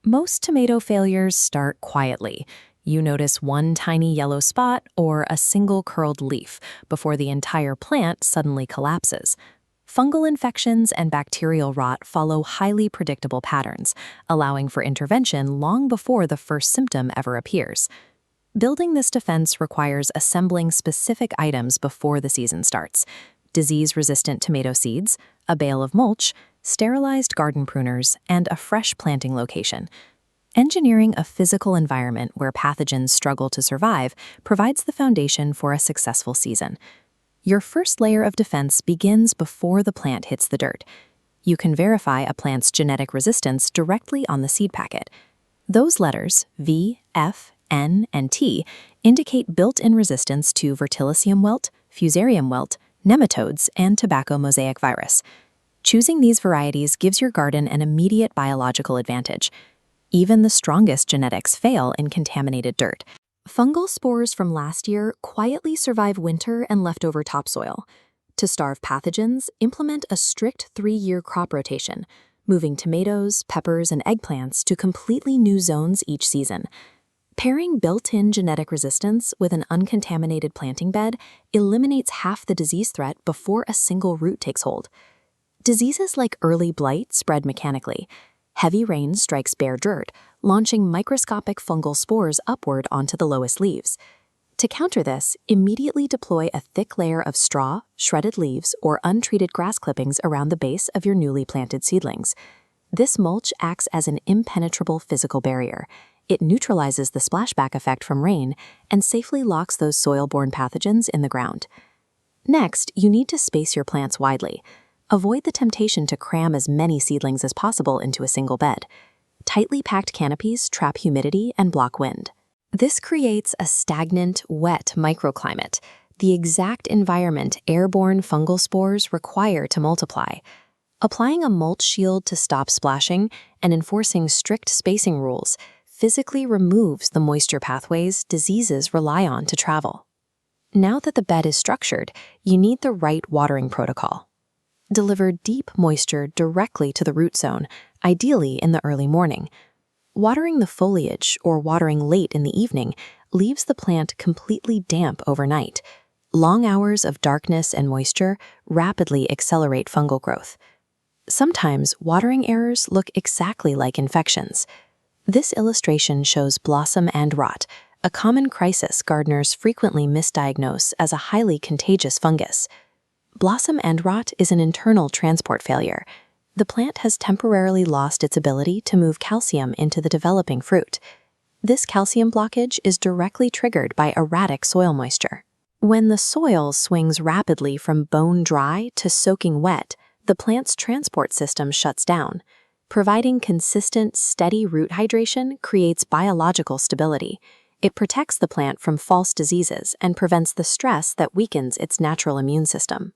Most tomato failures start quietly. You notice one tiny yellow spot or a single curled leaf before the entire plant suddenly collapses. Fungal infections and bacterial rot follow highly predictable patterns, allowing for intervention long before the first symptom ever appears. Building this defense requires assembling specific items before the season starts: disease-resistant tomato seeds, a bale of mulch, sterilized garden pruners, and a fresh planting location. Engineering a physical environment where pathogens struggle to survive provides the foundation for a successful season. Your first layer of defense begins before the plant hits the dirt. You can verify a plant's genetic resistance directly on the seed packet. Those letters, V, F, N, and T, indicate built-in resistance to Verticillium wilt, Fusarium wilt, nematodes, and tobacco mosaic virus. Choosing these varieties gives your garden an immediate biological advantage. Even the strongest genetics fail in contaminated dirt. Fungal spores from last year quietly survive winter and leftover topsoil. To starve pathogens, implement a strict 3-year crop rotation, moving tomatoes, peppers, and eggplants to completely new zones each season. Pairing built-in genetic resistance with an uncontaminated planting bed eliminates half the disease threat before a single root takes hold. Diseases like early blight spread mechanically. Heavy rain strikes bare dirt, launching microscopic fungal spores upward onto the lowest leaves. To counter this, immediately deploy a thick layer of straw, shredded leaves, or untreated grass clippings around the base of your newly planted seedlings. This mulch acts as an impenetrable physical barrier. It neutralizes the splashback effect from rain and safely locks those soil-borne pathogens in the ground. Next, you need to space your plants widely. Avoid the temptation to cram as many seedlings as possible into a single bed. Tightly packed canopies trap humidity and block wind. This creates a stagnant, wet microclimate, the exact environment airborne fungal spores require to multiply. Applying a mulch shield to stop splashing and enforcing strict spacing rules physically removes the moisture pathways diseases rely on to travel. Now that the bed is structured, you need the right watering protocol. Deliver deep moisture directly to the root zone, ideally in the early morning. Watering the foliage or watering late in the evening leaves the plant completely damp overnight. Long hours of darkness and moisture rapidly accelerate fungal growth. Sometimes watering errors look exactly like infections. This illustration shows blossom end rot, a common crisis gardeners frequently misdiagnose as a highly contagious fungus. Blossom end rot is an internal transport failure. The plant has temporarily lost its ability to move calcium into the developing fruit. This calcium blockage is directly triggered by erratic soil moisture. When the soil swings rapidly from bone dry to soaking wet, the plant's transport system shuts down. Providing consistent, steady root hydration creates biological stability. It protects the plant from false diseases and prevents the stress that weakens its natural immune system.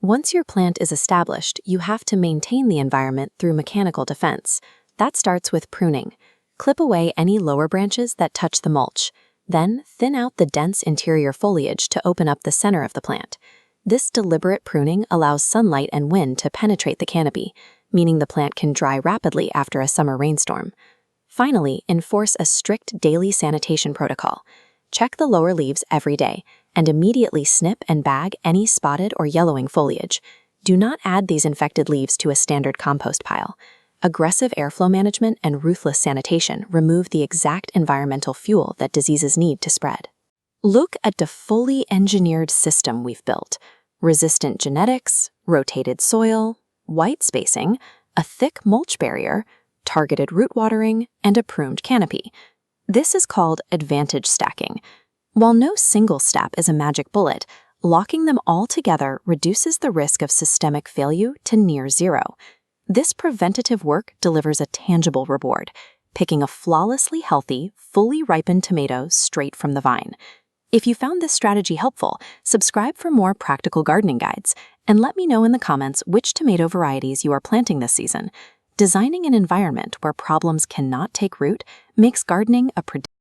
Once your plant is established, you have to maintain the environment through mechanical defense. That starts with pruning. Clip away any lower branches that touch the mulch. Then thin out the dense interior foliage to open up the center of the plant. This deliberate pruning allows sunlight and wind to penetrate the canopy, meaning the plant can dry rapidly after a summer rainstorm. Finally, enforce a strict daily sanitation protocol. Check the lower leaves every day, and immediately snip and bag any spotted or yellowing foliage. Do not add these infected leaves to a standard compost pile. Aggressive airflow management and ruthless sanitation remove the exact environmental fuel that diseases need to spread. Look at the fully engineered system we've built: resistant genetics, rotated soil, white spacing, a thick mulch barrier, targeted root watering, and a pruned canopy. This is called advantage stacking. While no single step is a magic bullet, locking them all together reduces the risk of systemic failure to near zero. This preventative work delivers a tangible reward, picking a flawlessly healthy, fully ripened tomato straight from the vine. If you found this strategy helpful, subscribe for more practical gardening guides, and let me know in the comments which tomato varieties you are planting this season. Designing an environment where problems cannot take root makes gardening a